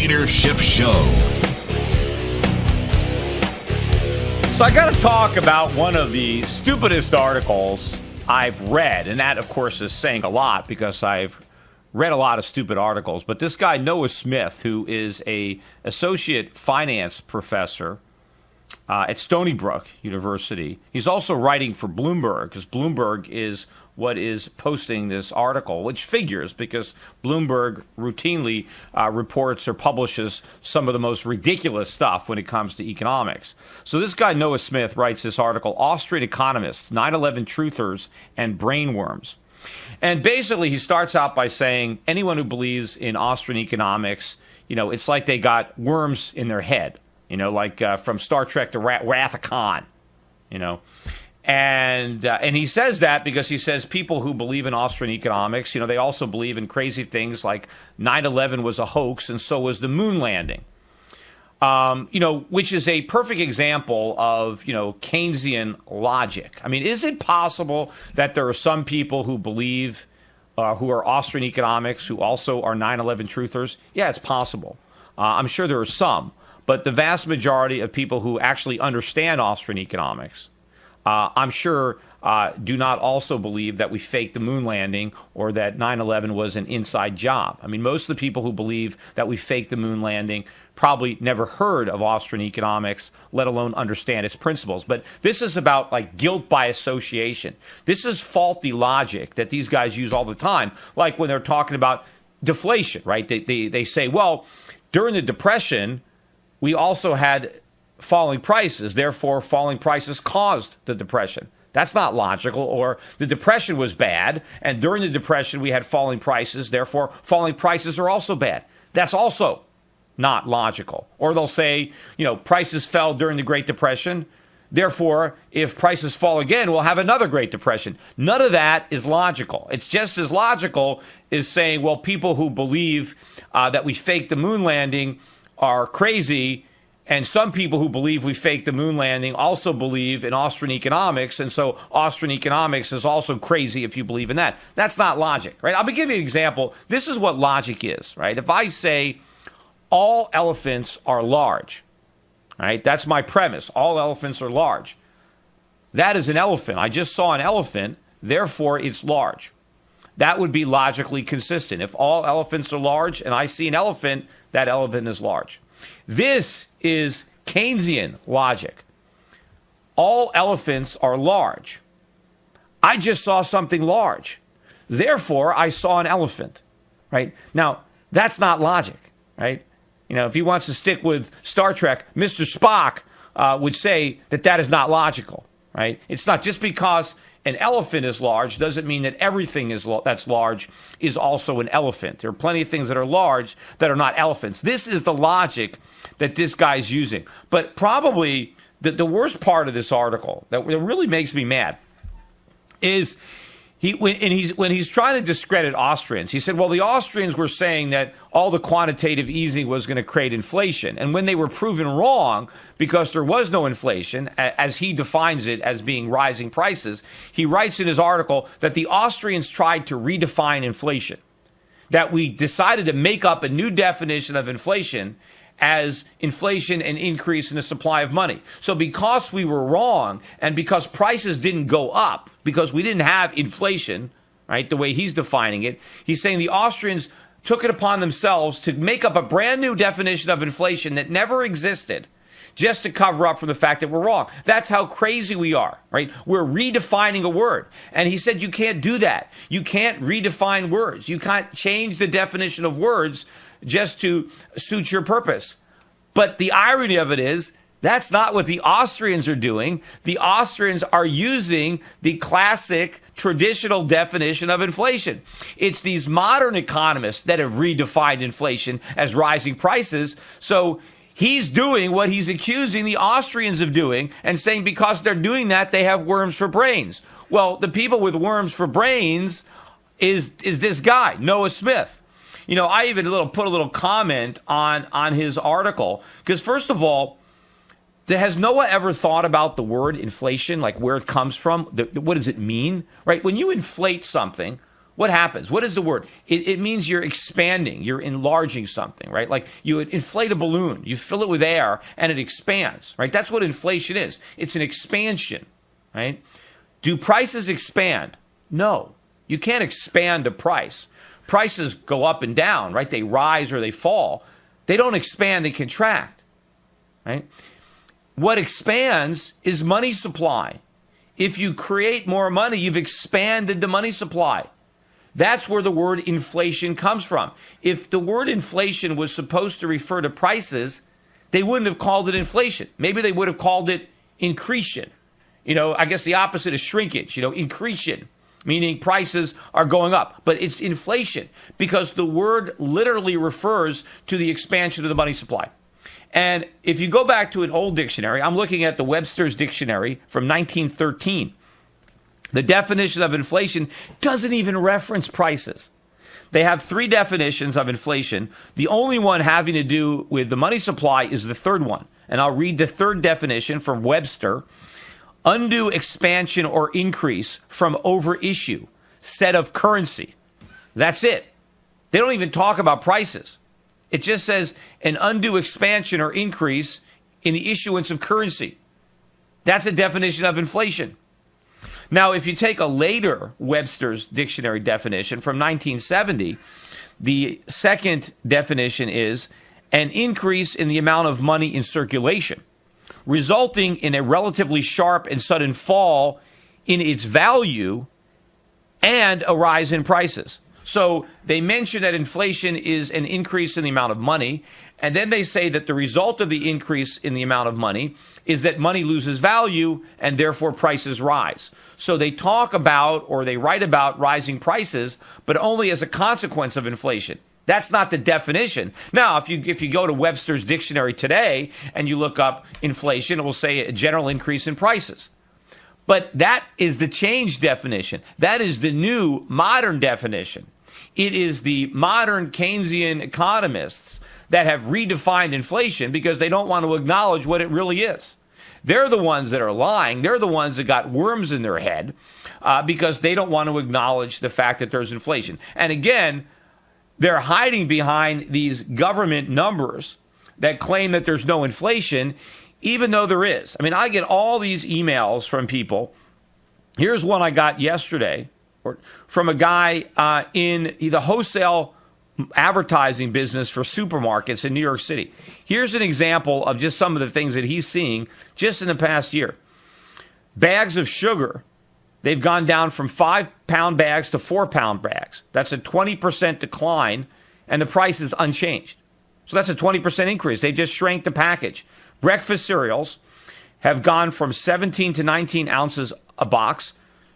Trader Schiff Show. So I got to talk about one of the stupidest articles I've read, and that, of course, is saying a lot because I've read a lot of stupid articles. But this guy, Noah Smith, who is a associate finance professor at Stony Brook University, he's also writing for Bloomberg, because Bloomberg is what is posting this article, which figures because Bloomberg routinely reports or publishes some of the most ridiculous stuff when it comes to economics. So this guy, Noah Smith, writes this article, Austrian Economics, 9/11 Truthers and Brainworms. And basically he starts out by saying anyone who believes in Austrian economics, it's like they got worms in their head, like from Star Trek to Wrath of Khan, And he says that because he says people who believe in Austrian economics, they also believe in crazy things like 9/11 was a hoax and so was the moon landing, which is a perfect example of, Keynesian logic. I mean, is it possible that there are some people who believe, who are Austrian economics, who also are 9/11 truthers? Yeah, it's possible. I'm sure there are some, but the vast majority of people who actually understand Austrian economics, I'm sure, do not also believe that we faked the moon landing or that 9/11 was an inside job. I mean, most of the people who believe that we faked the moon landing probably never heard of Austrian economics, let alone understand its principles. But this is about like guilt by association. This is faulty logic that these guys use all the time, like when they're talking about deflation, right? They say, well, during the Depression, we also had falling prices, therefore falling prices caused the Depression. That's not logical. Or the Depression was bad, and during the Depression we had falling prices, therefore falling prices are also bad. That's also not logical. Or they'll say, prices fell during the Great Depression, therefore if prices fall again, we'll have another Great Depression. None of that is logical. It's just as logical as saying, well, people who believe that we faked the moon landing are crazy, and some people who believe we faked the moon landing also believe in Austrian economics, and so Austrian economics is also crazy if you believe in that. That's not logic, right? I'll give you an example. This is what logic is, right? If I say all elephants are large, right? That's my premise. All elephants are large. That is an elephant. I just saw an elephant, therefore it's large. That would be logically consistent. If all elephants are large and I see an elephant, that elephant is large. This is Keynesian logic. All elephants are large. I just saw something large. Therefore, I saw an elephant, right? Now, that's not logic, right? If he wants to stick with Star Trek, Mr. Spock would say that is not logical, right? It's not just because an elephant is large doesn't mean that everything that's large is also an elephant. There are plenty of things that are large that are not elephants. This is the logic that this guy's using. But probably the worst part of this article that really makes me mad is when he's trying to discredit Austrians. He said, well, the Austrians were saying that all the quantitative easing was going to create inflation. And when they were proven wrong, because there was no inflation, as he defines it as being rising prices, he writes in his article that the Austrians tried to redefine inflation, that we decided to make up a new definition of inflation as inflation and increase in the supply of money. So because we were wrong and because prices didn't go up, because we didn't have inflation, right, the way he's defining it, he's saying the Austrians took it upon themselves to make up a brand new definition of inflation that never existed just to cover up for the fact that we're wrong. That's how crazy we are, right? We're redefining a word. And he said you can't do that. You can't redefine words. You can't change the definition of words just to suit your purpose. But the irony of it is, that's not what the Austrians are doing. The Austrians are using the classic traditional definition of inflation. It's these modern economists that have redefined inflation as rising prices. So he's doing what he's accusing the Austrians of doing and saying because they're doing that, they have worms for brains. Well, the people with worms for brains is this guy, Noah Smith. I even put a little comment on his article because, first of all, has Noah ever thought about the word inflation, like where it comes from? What does it mean? Right? When you inflate something, what happens? What is the word? It means you're expanding, you're enlarging something, right? Like you inflate a balloon, you fill it with air, and it expands, right? That's what inflation is. It's an expansion, right? Do prices expand? No. You can't expand a price. Prices go up and down, right? They rise or they fall. They don't expand, they contract, right? What expands is money supply. If you create more money, you've expanded the money supply. That's where the word inflation comes from. If the word inflation was supposed to refer to prices, they wouldn't have called it inflation. Maybe they would have called it incretion. I guess the opposite is shrinkage, incretion, meaning prices are going up. But it's inflation because the word literally refers to the expansion of the money supply. And if you go back to an old dictionary, I'm looking at the Webster's Dictionary from 1913. The definition of inflation doesn't even reference prices. They have three definitions of inflation. The only one having to do with the money supply is the third one. And I'll read the third definition from Webster. Undue expansion or increase from overissue, set of currency. That's it. They don't even talk about prices. It just says an undue expansion or increase in the issuance of currency. That's a definition of inflation. Now, if you take a later Webster's Dictionary definition from 1970, the second definition is an increase in the amount of money in circulation, resulting in a relatively sharp and sudden fall in its value and a rise in prices. So they mention that inflation is an increase in the amount of money, and then they say that the result of the increase in the amount of money is that money loses value and therefore prices rise. So they talk about or they write about rising prices, but only as a consequence of inflation. That's not the definition. Now, if you go to Webster's Dictionary today and you look up inflation, it will say a general increase in prices. But that is the changed definition. That is the new modern definition. It is the modern Keynesian economists that have redefined inflation because they don't want to acknowledge what it really is. They're the ones that are lying. They're the ones that got worms in their head because they don't want to acknowledge the fact that there's inflation. And again, they're hiding behind these government numbers that claim that there's no inflation, even though there is. I mean, I get all these emails from people. Here's one I got yesterday from a guy in the wholesale advertising business for supermarkets in New York City. Here's an example of just some of the things that he's seeing just in the past year. Bags of sugar, they've gone down from 5-pound bags to 4-pound bags. That's a 20% decline, and the price is unchanged. So that's a 20% increase. They just shrank the package. Breakfast cereals have gone from 17 to 19 ounces a box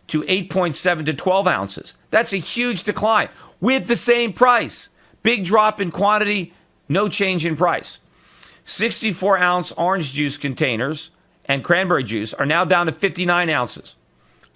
to 8.7 to 12 ounces. That's a huge decline with the same price. Big drop in quantity, no change in price. 64-ounce orange juice containers and cranberry juice are now down to 59 ounces.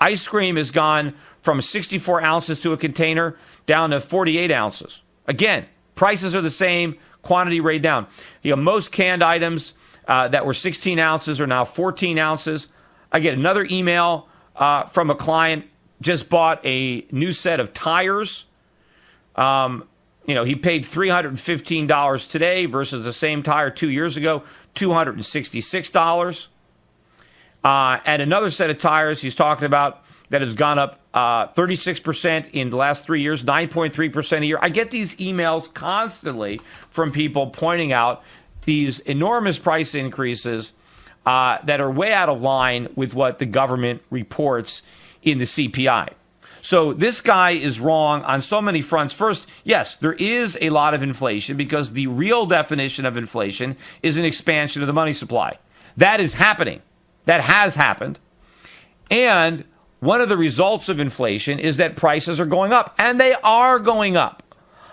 Ice cream has gone from 64 ounces to a container down to 48 ounces. Again, prices are the same, quantity rate down. Most canned items that were 16 ounces are now 14 ounces. I get another email from a client, just bought a new set of tires. He paid $315 today versus the same tire 2 years ago, $266. And another set of tires he's talking about that has gone up 36% in the last 3 years, 9.3% a year. I get these emails constantly from people pointing out these enormous price increases that are way out of line with what the government reports in the CPI. So this guy is wrong on so many fronts. First, yes, there is a lot of inflation because the real definition of inflation is an expansion of the money supply. That is happening. That has happened. And one of the results of inflation is that prices are going up, and they are going up.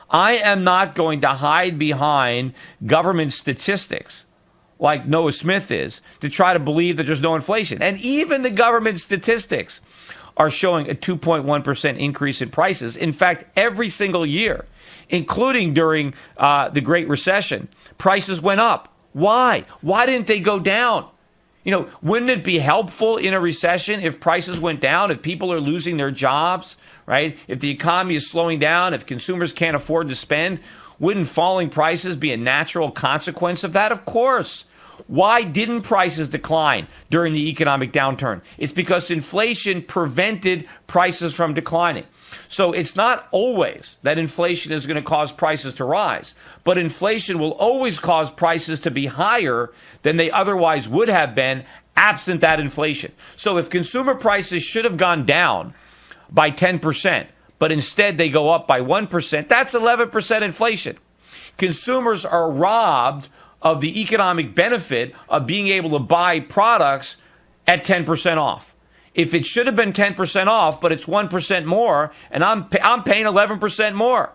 I am not going to hide behind government statistics like Noah Smith is to try to believe that there's no inflation. And even the government statistics are showing a 2.1% increase in prices. In fact, every single year, including during the Great Recession, prices went up. Why? Why didn't they go down? Wouldn't it be helpful in a recession if prices went down, if people are losing their jobs, right? If the economy is slowing down, if consumers can't afford to spend, wouldn't falling prices be a natural consequence of that? Of course. Why didn't prices decline during the economic downturn? It's because inflation prevented prices from declining. So it's not always that inflation is going to cause prices to rise, but inflation will always cause prices to be higher than they otherwise would have been absent that inflation. So if consumer prices should have gone down by 10%, but instead they go up by 1%, that's 11% inflation. Consumers are robbed of the economic benefit of being able to buy products at 10% off. If it should have been 10% off, but it's 1% more, and I'm paying 11% more.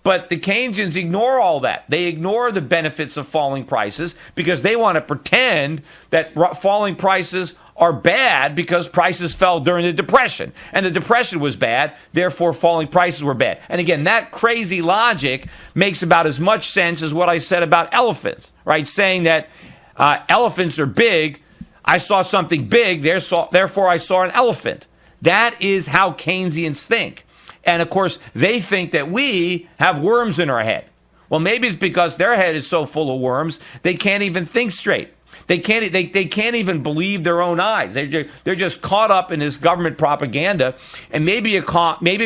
But the Keynesians ignore all that. They ignore the benefits of falling prices because they want to pretend that falling prices are bad because prices fell during the Depression. And the Depression was bad, therefore falling prices were bad. And again, that crazy logic makes about as much sense as what I said about elephants, right? Saying that elephants are big, I saw something big, therefore I saw an elephant. That is how Keynesians think. And of course, they think that we have worms in our head. Well, maybe it's because their head is so full of worms, they can't even think straight. They can't even believe their own eyes. They're just caught up in this government propaganda, and maybe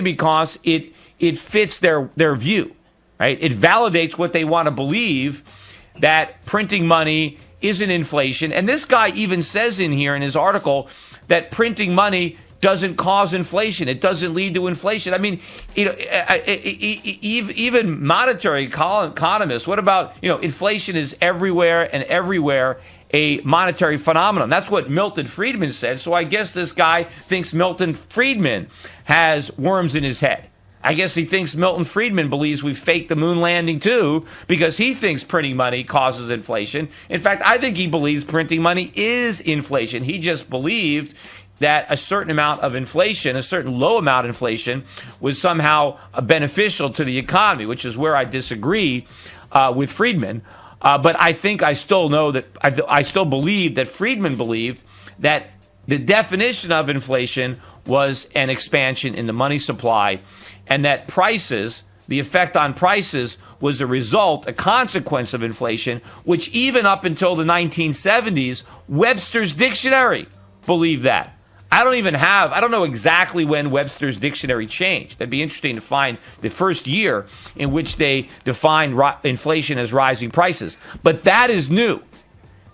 because it fits their view, right? It validates what they want to believe, that printing money isn't inflation. And this guy even says in here in his article that printing money doesn't cause inflation. It doesn't lead to inflation. I mean, even monetary economists, what about, inflation is everywhere and everywhere a monetary phenomenon. That's what Milton Friedman said. So I guess this guy thinks Milton Friedman has worms in his head. I guess he thinks Milton Friedman believes we faked the moon landing too, because he thinks printing money causes inflation. In fact, I think he believes printing money is inflation. He just believed that a certain amount of inflation, a certain low amount of inflation, was somehow beneficial to the economy, which is where I disagree with Friedman. But I think I still know that I still believe that Friedman believed that the definition of inflation was an expansion in the money supply, and that prices, the effect on prices, was a result, a consequence of inflation, which even up until the 1970s, Webster's Dictionary believed that. I don't know exactly when Webster's Dictionary changed. That'd be interesting to find the first year in which they defined inflation as rising prices. But that is new.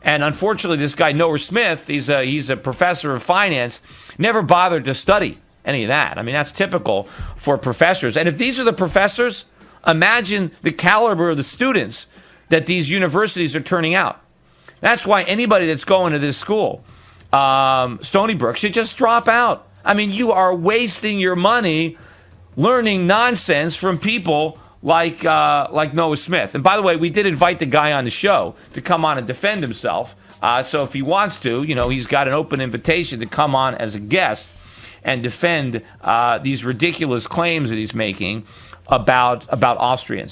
And unfortunately, this guy, Noah Smith, he's a professor of finance, never bothered to study any of that. I mean, that's typical for professors. And if these are the professors, imagine the caliber of the students that these universities are turning out. That's why anybody that's going to this school, Stony Brook, should just drop out. I mean, you are wasting your money learning nonsense from people like Noah Smith. And by the way, we did invite the guy on the show to come on and defend himself. So if he wants to, he's got an open invitation to come on as a guest and defend these ridiculous claims that he's making about Austrians.